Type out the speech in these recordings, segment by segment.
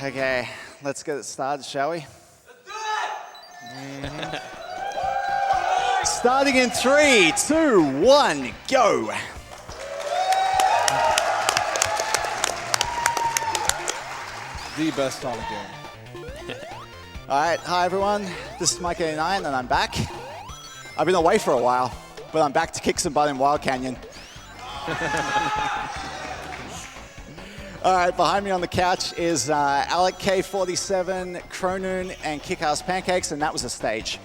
Okay, let's get it started, shall we? Let's do it! Starting in 3, 2, 1, go! The best Sonic game. All right, hi everyone. This is Mike89 and I'm back. I've been away for a while, but I'm back to kick some butt in Wild Canyon. All right, behind me on the couch is Alec K47, Cronoon, and Kick-Ass Pancakes, and that was a stage.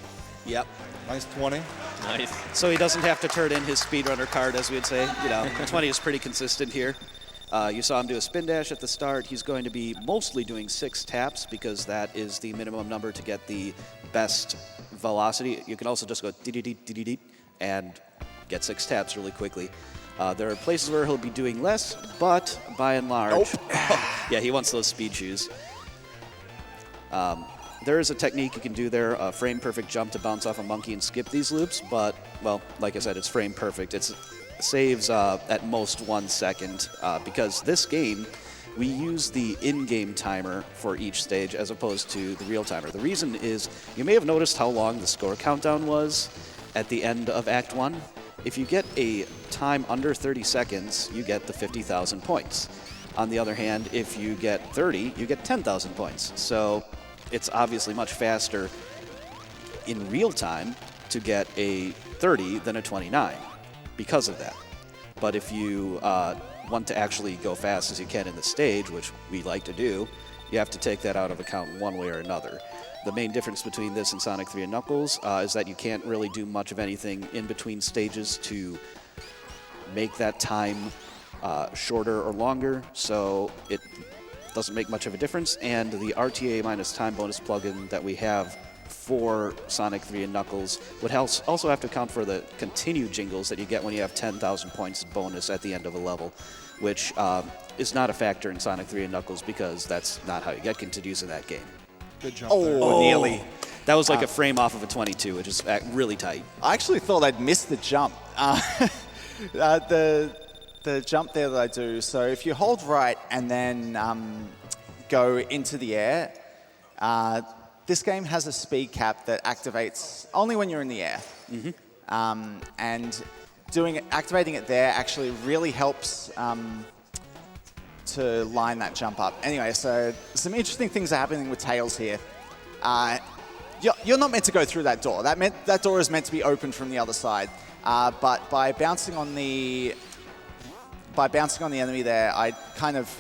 Yep. Nice 20. Nice. So he doesn't have to turn in his speedrunner card, as we would say. You know, 20 is pretty consistent here. You saw him do a spin dash at the start. He's going to be mostly doing 6 taps because that is the minimum number to get the best velocity. You can also just go dee-dee-dee-dee-dee and get 6 taps really quickly. There are places where he'll be doing less, but by and large, yeah, he wants those speed shoes. There is a technique you can do there, a frame perfect jump to bounce off a monkey and skip these loops, but, well, like I said, it's frame perfect. It saves at most 1 second, because this game, we use the in-game timer for each stage as opposed to the real timer. The reason is, you may have noticed how long the score countdown was at the end of Act 1. If you get a time under 30 seconds, you get the 50,000 points. On the other hand, if you get 30, you get 10,000 points. So it's obviously much faster in real time to get a 30 than a 29 because of that. But if you want to actually go fast as you can in the stage, which we like to do, you have to take that out of account one way or another. The main difference between this and Sonic 3 and Knuckles is that you can't really do much of anything in between stages to make that time shorter or longer, so it doesn't make much of a difference. And the RTA minus time bonus plugin that we have for Sonic 3 and Knuckles would also have to account for the continued jingles that you get when you have 10,000 points bonus at the end of a level, which is not a factor in Sonic 3 and Knuckles because that's not how you get continues in that game. Good jump there. Oh, nearly. That was like a frame off of a 22, which is really tight. I actually thought I'd missed the jump. The jump there that I do, so if you hold right and then go into the air, this game has a speed cap that activates only when you're in the air. Mm-hmm. And activating it there actually really helps to line that jump up. Anyway, so some interesting things are happening with Tails here. You're not meant to go through that door. That door is meant to be opened from the other side. But by bouncing on the enemy there, I kind of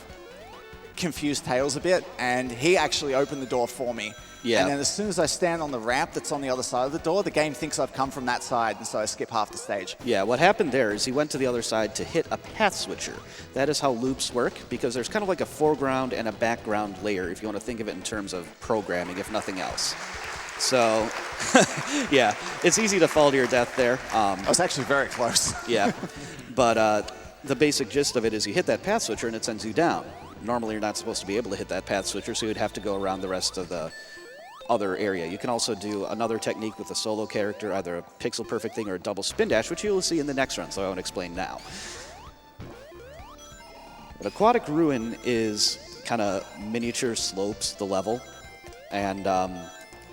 confused Tails a bit, and he actually opened the door for me. Yeah. And then as soon as I stand on the ramp that's on the other side of the door, the game thinks I've come from that side, and so I skip half the stage. Yeah, what happened there is he went to the other side to hit a path switcher. That is how loops work, because there's kind of like a foreground and a background layer, if you want to think of it in terms of programming, if nothing else. So, yeah, it's easy to fall to your death there. I was actually very close. Yeah, but the basic gist of it is you hit that path switcher and it sends you down. Normally you're not supposed to be able to hit that path switcher, so you'd have to go around the rest of the other area. You can also do another technique with a solo character, either a pixel perfect thing or a double spin dash, which you'll see in the next run, so I won't explain now. But Aquatic Ruin is kind of miniature slopes the level, and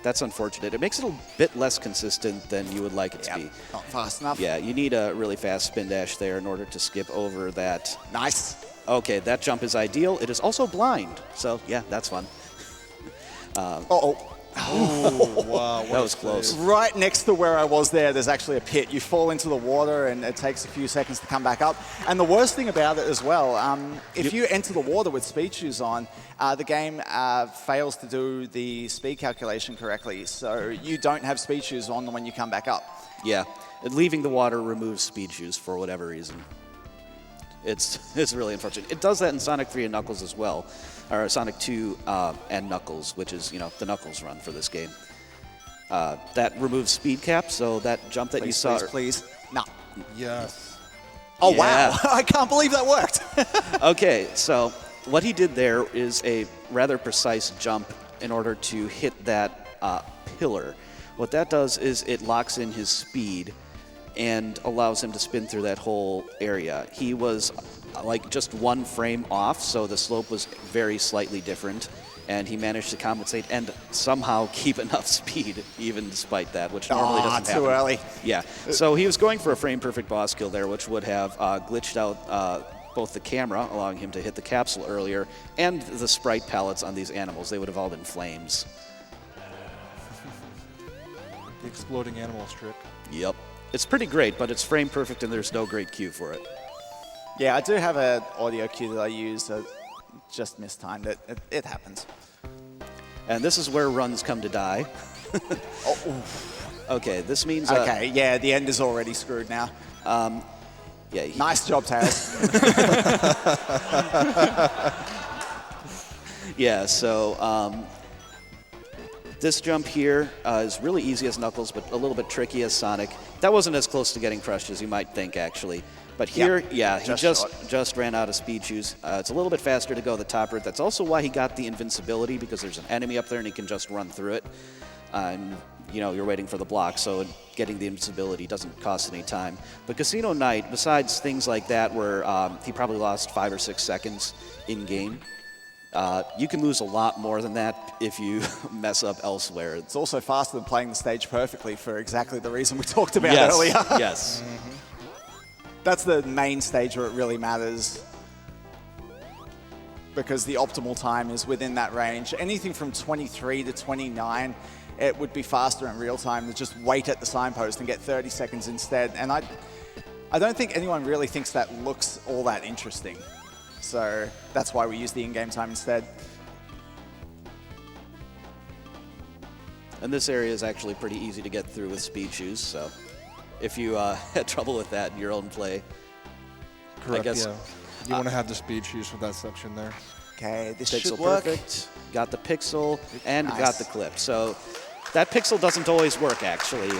that's unfortunate. It makes it a bit less consistent than you would like it to be. Not fast enough. Yeah, you need a really fast spin dash there in order to skip over that. Nice. Okay, that jump is ideal. It is also blind, so yeah, that's fun. Uh-oh. Oh, wow. That was close. Right next to where I was there's actually a pit. You fall into the water and it takes a few seconds to come back up. And the worst thing about it as well, if you enter the water with speed shoes on, the game fails to do the speed calculation correctly. So you don't have speed shoes on when you come back up. Yeah, leaving the water removes speed shoes for whatever reason. It's really unfortunate. It does that in Sonic 3 and Knuckles as well, or Sonic 2 and Knuckles, which is, you know, the Knuckles run for this game. That removes speed cap, so that jump that you saw... Please. No. Yes. Oh, Yeah. wow. I can't believe that worked. Okay, so what he did there is a rather precise jump in order to hit that pillar. What that does is it locks in his speed and allows him to spin through that whole area. He was like just 1 frame off, so the slope was very slightly different, and he managed to compensate and somehow keep enough speed, even despite that, which normally doesn't happen. Too early. Yeah, so he was going for a frame-perfect boss kill there, which would have glitched out both the camera, allowing him to hit the capsule earlier, and the sprite palettes on these animals. They would have all been flames. The exploding animals trick. Yep. It's pretty great, but it's frame-perfect, and there's no great cue for it. Yeah, I do have an audio cue that I use. Just mistimed it. It happens. And this is where runs come to die. Okay, this means... Okay, yeah, the end is already screwed now. Yeah, Nice job, Tails. Yeah, so this jump here is really easy as Knuckles, but a little bit tricky as Sonic. That wasn't as close to getting crushed as you might think, actually. But here, Yep. yeah, he Just just ran out of speed shoes. It's a little bit faster to go the top route. That's also why he got the invincibility, because there's an enemy up there and he can just run through it. And, you know, you're waiting for the block, so getting the invincibility doesn't cost any time. But Casino Night, besides things like that where he probably lost 5 or 6 seconds in-game, you can lose a lot more than that if you mess up elsewhere. It's also faster than playing the stage perfectly for exactly the reason we talked about Yes, earlier. yes. That's the main stage where it really matters, because the optimal time is within that range. Anything from 23 to 29, it would be faster in real time to just wait at the signpost and get 30 seconds instead. And I don't think anyone really thinks that looks all that interesting. So that's why we use the in-game time instead. And this area is actually pretty easy to get through with speed shoes, so if you had trouble with that in your own play, Correct, I guess yeah. You want to have the speed shoes for that section there. Okay, this pixel should work. perfect, got the pixel, and Nice. got the clip. So that pixel doesn't always work, actually.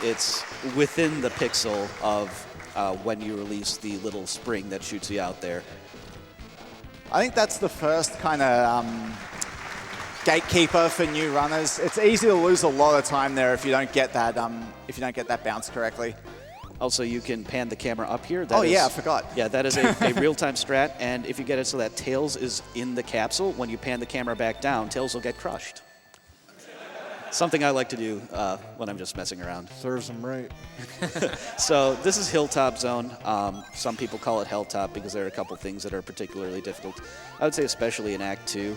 It's within the pixel of when you release the little spring that shoots you out there. I think that's the first kind of gatekeeper for new runners. It's easy to lose a lot of time there if you don't get that bounce correctly. Also, you can pan the camera up here. Oh, yeah, I forgot. Yeah, that is a real-time strat, and if you get it so that Tails is in the capsule, when you pan the camera back down, Tails will get crushed. Something I like to do when I'm just messing around. Serves them right. So this is Hilltop Zone. Some people call it Helltop because there are a couple things that are particularly difficult. I would say especially in Act 2.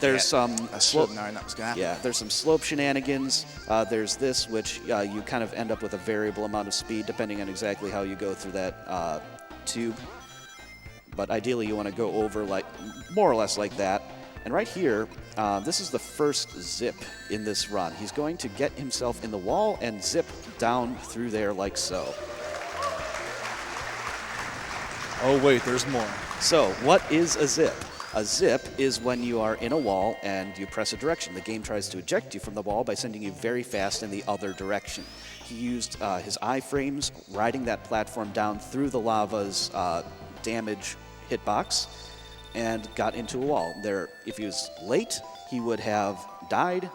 There's some I should have known that was going to happen. Yeah, there's some slope shenanigans. There's this, which you kind of end up with a variable amount of speed depending on exactly how you go through that tube. But ideally, you want to go over like more or less like that. And right here, this is the first zip in this run. He's going to get himself in the wall and zip down through there like so. Oh, wait, there's more. So, what is a zip? A zip is when you are in a wall and you press a direction. The game tries to eject you from the wall by sending you very fast in the other direction. He used his iframes riding that platform down through the lava's damage hitbox and got into a wall. There, if he was late, he would have died.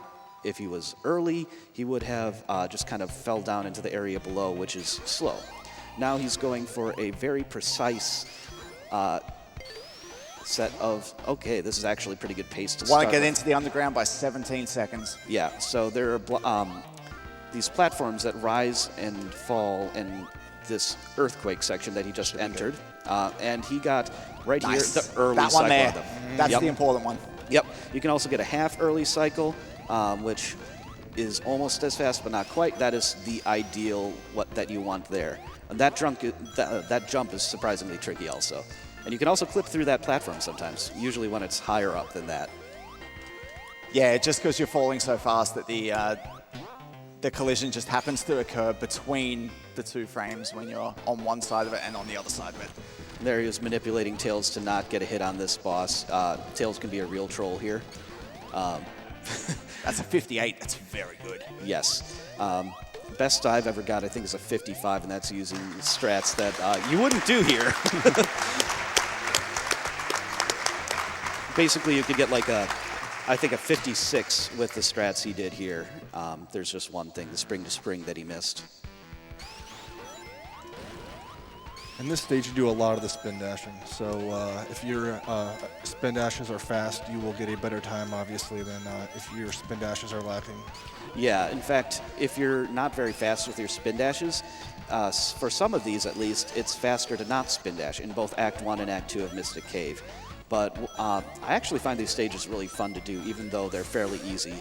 If he was early, he would have just kind of fell down into the area below, which is slow. Now he's going for a very precise set of, okay, this is actually pretty good pace to start Want to get with. into the underground by 17 seconds. Yeah, so there are these platforms that rise and fall in this earthquake section that he just entered. And he got right Nice. here the early that cycle one there. of them. That's Yep. the important one. Yep. You can also get a half early cycle, which is almost as fast, but not quite. That is the ideal that you want there. And that jump is surprisingly tricky also. And you can also clip through that platform sometimes, usually when it's higher up than that. Yeah, just because you're falling so fast that the collision just happens to occur between the two frames when you're on one side of it and on the other side of it. There he was manipulating Tails to not get a hit on this boss. Tails can be a real troll here. That's a 58. That's very good. Yes. Best I've ever got, I think, is a 55, and that's using strats that you wouldn't do here. Basically, you could get like I think a 56 with the strats he did here. There's just one thing, the spring to spring that he missed. In this stage, you do a lot of the spin dashing. So if your spin dashes are fast, you will get a better time, obviously, than if your spin dashes are lacking. Yeah, in fact, if you're not very fast with your spin dashes, for some of these at least, it's faster to not spin dash in both Act 1 and Act 2 of Mystic Cave. But I actually find these stages really fun to do, even though they're fairly easy.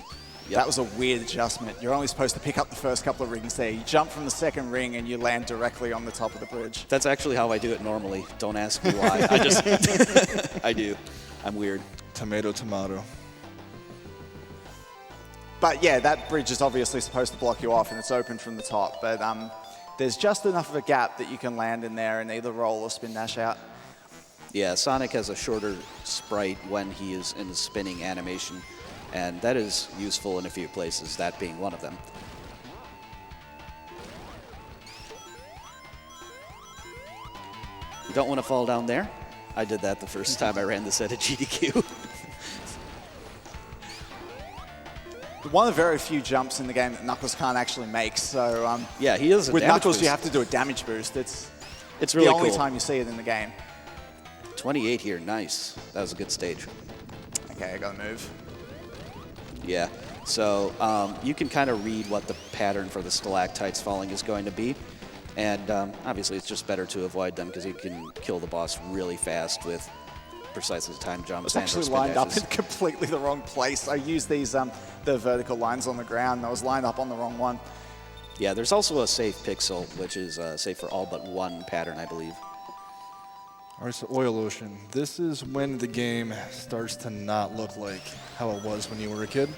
Yep. That was a weird adjustment. You're only supposed to pick up the first couple of rings there. You jump from the second ring and you land directly on the top of the bridge. That's actually how I do it normally. Don't ask me why. I just, I do. I'm weird. Tomato, tomato. But yeah, that bridge is obviously supposed to block you off and it's open from the top. But there's just enough of a gap that you can land in there and either roll or spin dash out. Yeah, Sonic has a shorter sprite when he is in the spinning animation, and that is useful in a few places, that being one of them. You don't want to fall down there. I did that the first time I ran this at a GDQ. One of the very few jumps in the game that Knuckles can't actually make, so yeah, he is a with damage Knuckles boost. you have to do a damage boost. It's really the only cool. time you see it in the game. 28 here, nice. That was a good stage. Okay, I gotta move. Yeah, so you can kind of read what the pattern for the stalactites falling is going to be. And obviously it's just better to avoid them because you can kill the boss really fast with precisely timed jumps. It's actually lined up in completely the wrong place. I used these the vertical lines on the ground and I was lined up on the wrong one. Yeah, there's also a safe pixel, which is safe for all but one pattern, I believe. All right, so Oil Ocean. This is when the game starts to not look like how it was when you were a kid.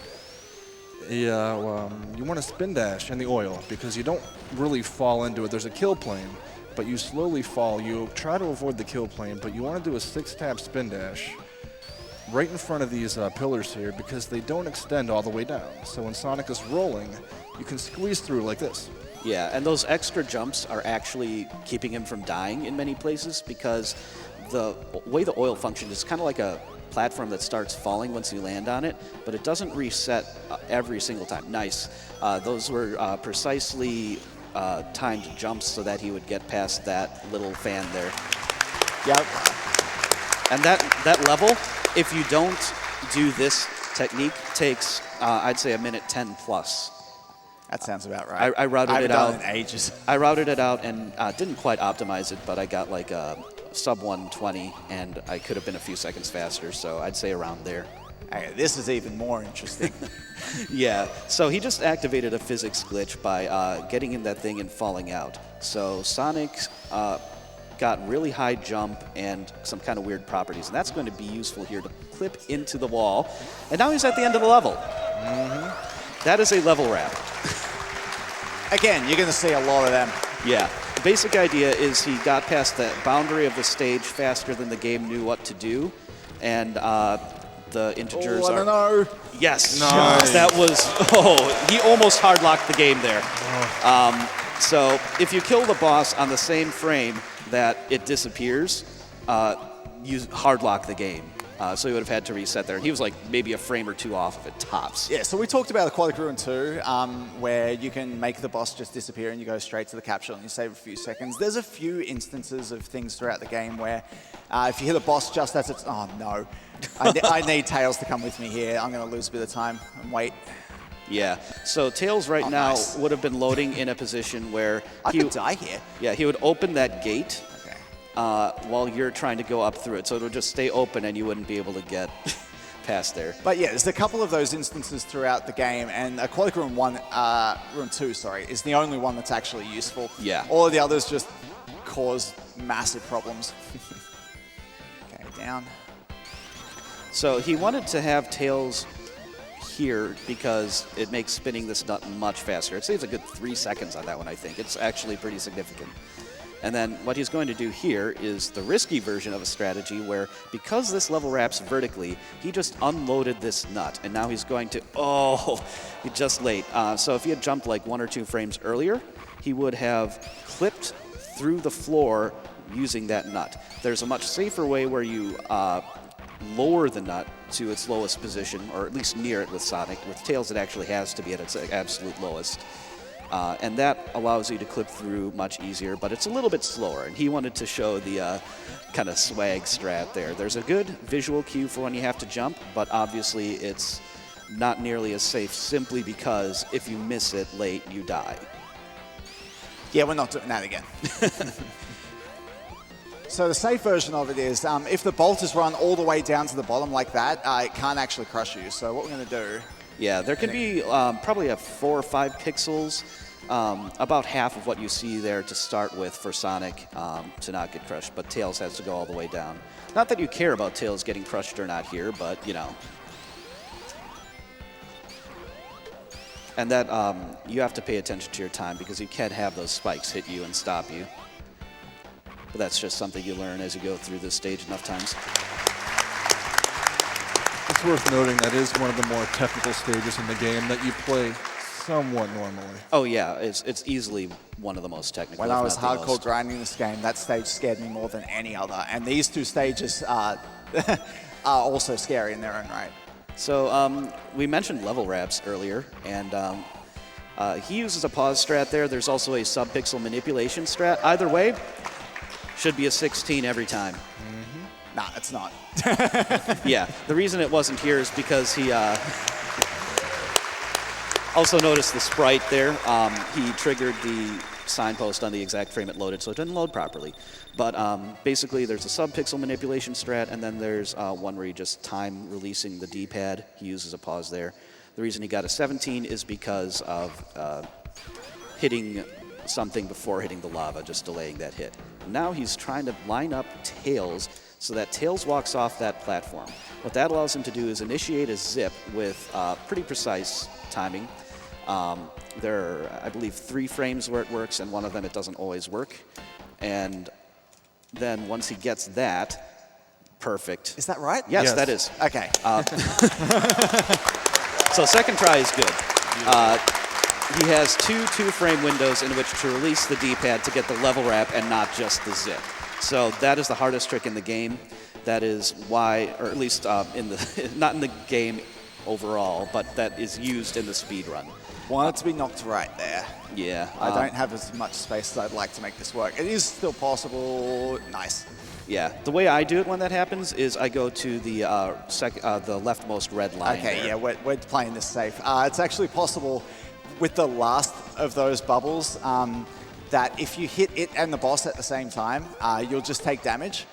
Yeah, you want to spin dash in the oil because you don't really fall into it. There's a kill plane, but you slowly fall. You try to avoid the kill plane, but you want to do a 6-tap spin dash right in front of these pillars here because they don't extend all the way down. So when Sonic is rolling, you can squeeze through like this. Yeah, and those extra jumps are actually keeping him from dying in many places because the way the oil functions is kind of like a platform that starts falling once you land on it, but it doesn't reset every single time. Nice. Those were precisely timed jumps so that he would get past that little fan there. Yep. And that level, if you don't do this technique, takes, I'd say, a minute 10 plus. That sounds about right. I routed it out. I haven't done it in ages. I routed it out and didn't quite optimize it, but I got like a sub 120, and I could have been a few seconds faster, so I'd say around there. Okay, this is even more interesting. Yeah, so he just activated a physics glitch by getting in that thing and falling out. So Sonic got really high jump and some kind of weird properties, and that's going to be useful here to clip into the wall. And now he's at the end of the level. Mm-hmm. That is a level wrap. Again, you're going to see a lot of them. Yeah. The basic idea is he got past the boundary of the stage faster than the game knew what to do, and the integers I are... don't know. Yes. Nice. That was... Oh, he almost hard-locked the game there. So if you kill the boss on the same frame that it disappears, you hard-lock the game. So he would have had to reset there. And he was like maybe a frame or two off of it, tops. Yeah, so we talked about Aquatic Ruin 2, where you can make the boss just disappear and you go straight to the capsule and you save a few seconds. There's a few instances of things throughout the game where if you hit a boss just as it's... Oh, no. I need Tails to come with me here. I'm going to lose a bit of time and wait. Yeah, so Tails right now nice. would have been loading in a position where... I could die here. Yeah, he would open that gate while you're trying to go up through it. So it would just stay open and you wouldn't be able to get past there. But yeah, there's a couple of those instances throughout the game, and Aquatic Ruin 2, is the only one that's actually useful. Yeah. All of the others just cause massive problems. Okay, down. So he wanted to have Tails here because it makes spinning this nut much faster. It saves a good 3 seconds on that one, I think. It's actually pretty significant. And then what he's going to do here is the risky version of a strategy where, because this level wraps vertically, he just unloaded this nut. And now he's going to, he's just late. So if he had jumped like 1 or 2 frames earlier, he would have clipped through the floor using that nut. There's a much safer way where you lower the nut to its lowest position, or at least near it with Sonic. With Tails, it actually has to be at its absolute lowest. And that allows you to clip through much easier, but it's a little bit slower. And he wanted to show the kind of swag strat there. There's a good visual cue for when you have to jump, but obviously it's not nearly as safe simply because if you miss it late, you die. Yeah, we're not doing that again. So the safe version of it is if the bolt is run all the way down to the bottom like that, it can't actually crush you. So what we're going to do... Yeah, there can be probably a 4 or 5 pixels, about half of what you see there to start with for Sonic to not get crushed, but Tails has to go all the way down. Not that you care about Tails getting crushed or not here, but, you know. And that you have to pay attention to your time because you can't have those spikes hit you and stop you. But that's just something you learn as you go through this stage enough times. It's worth noting that is one of the more technical stages in the game that you play somewhat normally. Oh yeah, it's easily one of the most technical. When I was hardcore grinding this game, that stage scared me more than any other. And these two stages are also scary in their own right. So we mentioned level wraps earlier, and he uses a pause strat there. There's also a sub-pixel manipulation strat. Either way, should be a 16 every time. Mm-hmm. Nah, it's not. Yeah, the reason it wasn't here is because he also noticed the sprite there. He triggered the signpost on the exact frame it loaded, so it didn't load properly. But basically, there's a sub-pixel manipulation strat, and then there's one where you just time releasing the D-pad. He uses a pause there. The reason he got a 17 is because of hitting something before hitting the lava, just delaying that hit. Now he's trying to line up Tails so that Tails walks off that platform. What that allows him to do is initiate a zip with pretty precise timing. There are, I believe, 3 frames where it works, and one of them it doesn't always work. And then once he gets that, perfect. Is that right? Yes, that is. Okay. So second try is good. He has 2 2-frame windows in which to release the D-pad to get the level wrap and not just the zip. So that is the hardest trick in the game. That is why, or at least in the not in the game overall, but that is used in the speedrun. Wanted to be knocked right there. Yeah. I don't have as much space as I'd like to make this work. It is still possible. Nice. Yeah. The way I do it when that happens is I go to the the leftmost red line. Okay, there. yeah, we're playing this safe. It's actually possible with the last of those bubbles that if you hit it and the boss at the same time, you'll just take damage.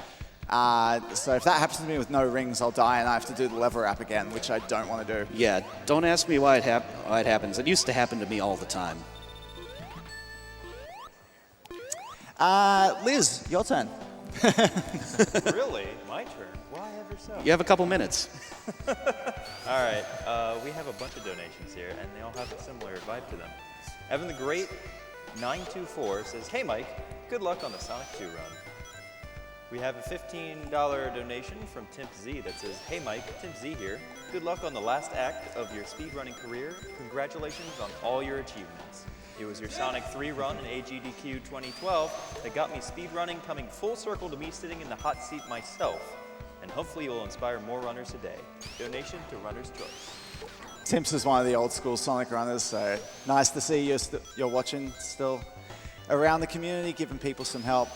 So if that happens to me with no rings, I'll die and I have to do the lever wrap again, which I don't want to do. Yeah, don't ask me why it happens. It used to happen to me all the time. Liz, your turn. Really? My turn? Why ever so? You have a couple minutes. All right, we have a bunch of donations here, and they all have a similar vibe to them. Evan the Great 924 says, "Hey Mike, good luck on the Sonic 2 run." We have a $15 donation from Timp Z that says, "Hey Mike, Timp Z here. Good luck on the last act of your speedrunning career. Congratulations on all your achievements. It was your Sonic 3 run in AGDQ 2012 that got me speedrunning, coming full circle to me sitting in the hot seat myself. And hopefully you'll inspire more runners today. Donation to Runner's Choice." Timps is one of the old school Sonic runners, so nice to see you're watching still around the community, giving people some help.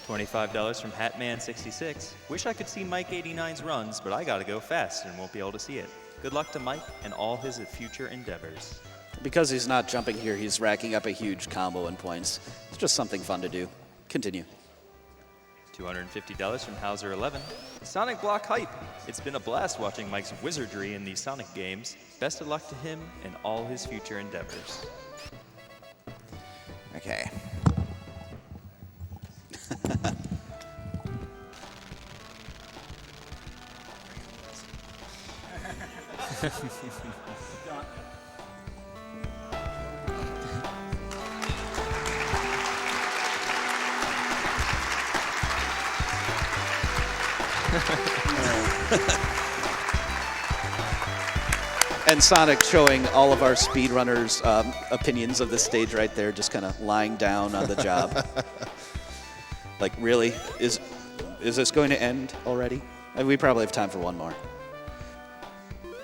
$25 from Hatman66. "Wish I could see Mike89's runs, but I gotta go fast and won't be able to see it. Good luck to Mike and all his future endeavors." Because he's not jumping here, he's racking up a huge combo in points. It's just something fun to do. Continue. $250 from Hauser11. "Sonic Block hype. It's been a blast watching Mike's wizardry in these Sonic games. Best of luck to him and all his future endeavors." Okay. And Sonic showing all of our speedrunners' opinions of the stage right there, just kind of lying down on the job. Like, really? Is this going to end already? We probably have time for one more.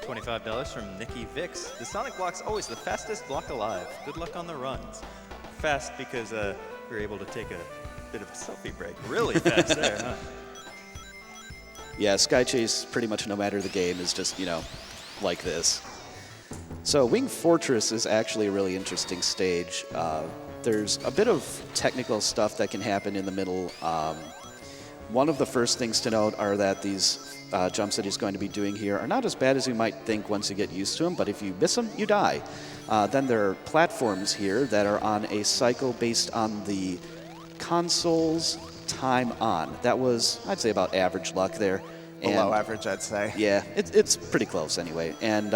$25 from Nikki Vix. The Sonic block's always the fastest block alive. Good luck on the runs. Fast because we were able to take a bit of a selfie break. Really fast there, huh? Yeah, Sky Chase, pretty much no matter the game, is just, you know, like this. So Wing Fortress is actually a really interesting stage. There's a bit of technical stuff that can happen in the middle. One of the first things to note are that these jumps that he's going to be doing here are not as bad as you might think once you get used to them, but if you miss them, you die. Then there are platforms here that are on a cycle based on the console's time on. That was, I'd say, about average luck there. Below average, I'd say. Yeah, it's pretty close anyway. And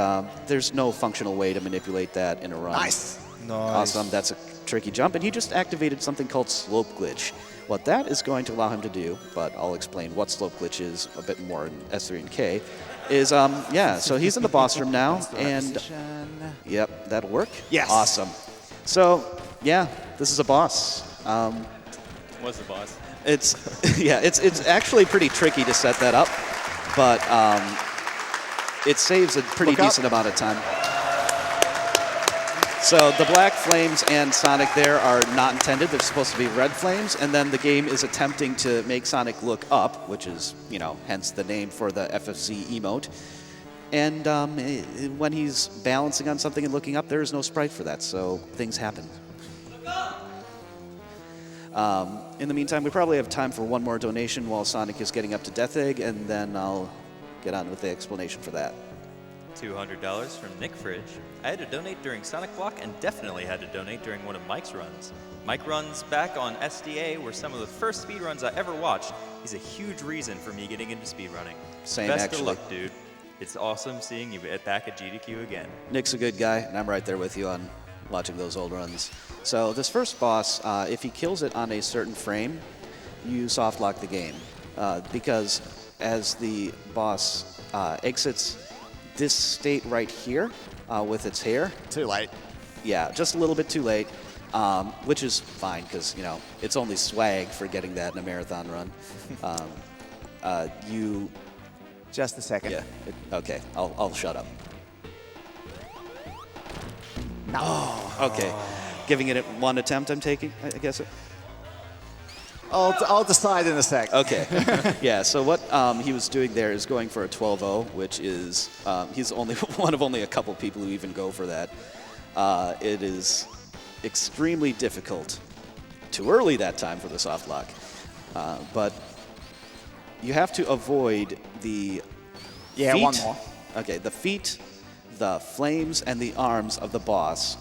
there's no functional way to manipulate that in a run. Nice. Awesome, that's a tricky jump. And he just activated something called Slope Glitch. What that is going to allow him to do, but I'll explain what Slope Glitch is a bit more in S3 and K, is, yeah, so he's in the boss room now, and, yep, that'll work? Yes. Awesome. So, yeah, this is a boss. What's the boss? It's, yeah, it's actually pretty tricky to set that up, but it saves a pretty decent amount of time. So the black flames and Sonic there are not intended. They're supposed to be red flames, and then the game is attempting to make Sonic look up, which is, you know, hence the name for the FFZ emote. And when he's balancing on something and looking up, there is no sprite for that, so things happen. In the meantime, we probably have time for one more donation while Sonic is getting up to Death Egg, and then I'll get on with the explanation for that. $200 from Nick Fridge. I had to donate during Sonic Block and definitely had to donate during one of Mike's runs. Mike runs back on SDA were some of the first speedruns I ever watched. He's a huge reason for me getting into speedrunning. Same, Best actually. of luck, dude. It's awesome seeing you back at GDQ again. Nick's a good guy, and I'm right there with you on watching those old runs. So this first boss, if he kills it on a certain frame, you soft lock the game. Because as the boss exits this state right here with its hair. Too late. Yeah, just a little bit too late, which is fine because, you know, it's only swag for getting that in a marathon run. You... Just a second. Yeah, okay, I'll shut up. No. Oh, okay. Giving it one attempt, I'm taking, I guess. I'll decide in a sec. Okay. Yeah, so what he was doing there is going for a 12-0, which is, he's only one of only a couple people who even go for that. It is extremely difficult. Too early that time for the soft lock. But you have to avoid the feet. One more. Okay, the feet, the flames, and the arms of the boss.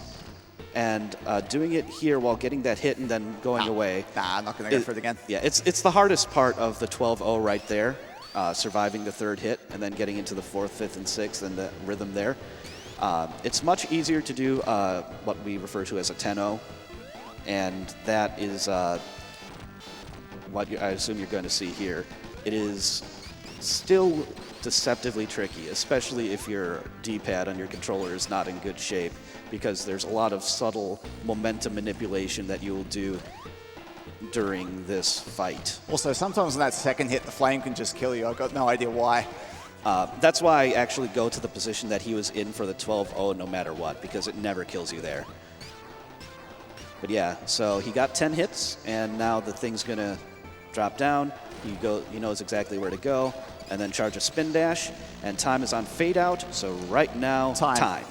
And doing it here while getting that hit and then going away. Nah, I'm not going to go for it again. Yeah, it's the hardest part of the 12-0 right there, surviving the third hit and then getting into the fourth, fifth, and sixth and the rhythm there. It's much easier to do what we refer to as a 10-0, and that is what I assume you're going to see here. It is still deceptively tricky, especially if your D-pad on your controller is not in good shape, because there's a lot of subtle momentum manipulation that you will do during this fight. Also, sometimes in that second hit, the flame can just kill you. I've got no idea why. That's why I actually go to the position that he was in for the 12-0 no matter what, because it never kills you there. But yeah, so he got 10 hits, and now the thing's going to drop down. He knows exactly where to go, and then charge a spin dash, and time is on fade out, so right now, time.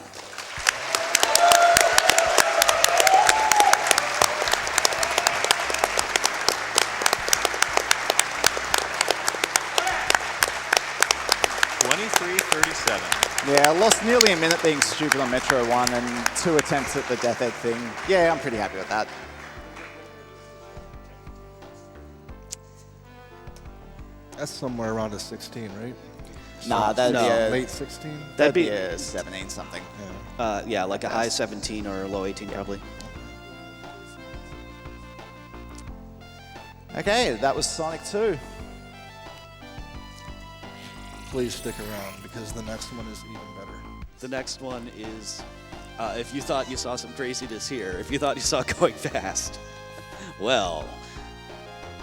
Yeah, I lost nearly a minute being stupid on Metro 1 and 2 attempts at the Death Egg thing. Yeah, I'm pretty happy with that. That's somewhere around a 16, right? Nah, that'd be a, late 16? that'd be a 17 something. Yeah. Yeah, like a high 17 or a low 18 probably. Okay, that was Sonic 2. Please stick around because the next one is even better. The next one is, if you thought you saw some craziness here, if you thought you saw going fast, well,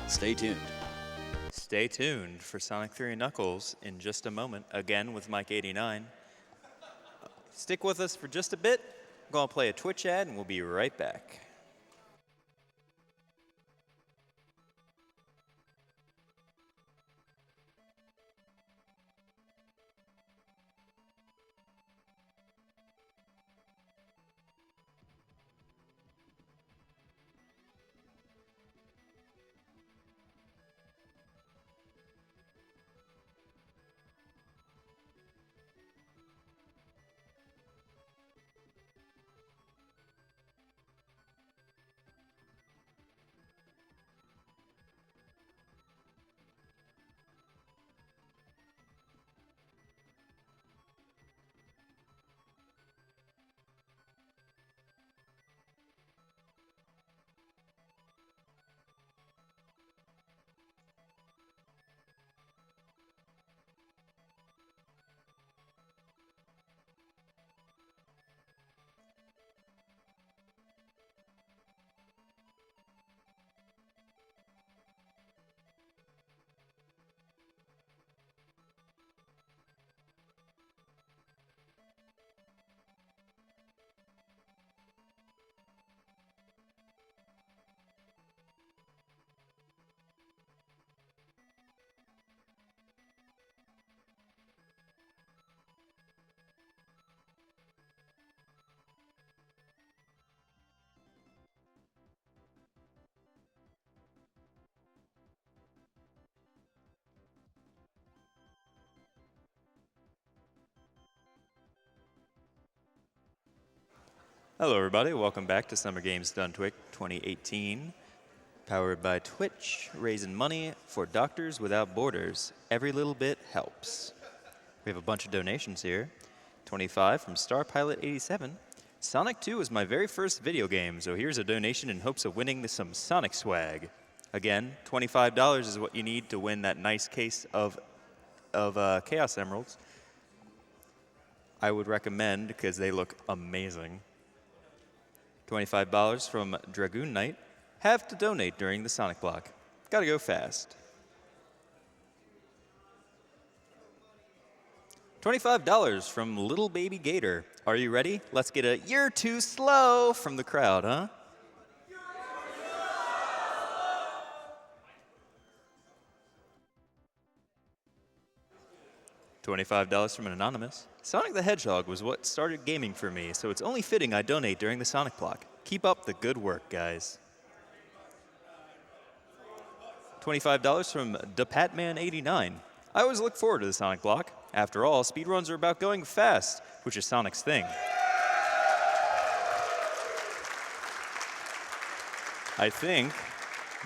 stay tuned. Stay tuned for Sonic 3 and Knuckles in just a moment, again with Mike89. Stick with us for just a bit. I'm going to play a Twitch ad, and we'll be right back. Hello, everybody. Welcome back to Summer Games Untitled 2018. Powered by Twitch, raising money for Doctors Without Borders. Every little bit helps. We have a bunch of donations here. 25 from StarPilot87. Sonic 2 was my very first video game, so here's a donation in hopes of winning some Sonic swag. Again, $25 is what you need to win that nice case of Chaos Emeralds. I would recommend because they look amazing. $25 from Dragoon Knight. Have to donate during the Sonic block. Gotta go fast. $25 from Little Baby Gator. Are you ready? Let's get a "You're too slow" from the crowd, huh? $25 from an anonymous. Sonic the Hedgehog was what started gaming for me, so it's only fitting I donate during the Sonic block. Keep up the good work, guys. $25 from Mike89. I always look forward to the Sonic block. After all, speedruns are about going fast, which is Sonic's thing. I think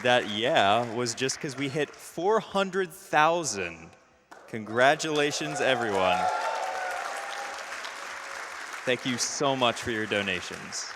that "yeah" was just because we hit 400,000. Congratulations, everyone. Thank you so much for your donations.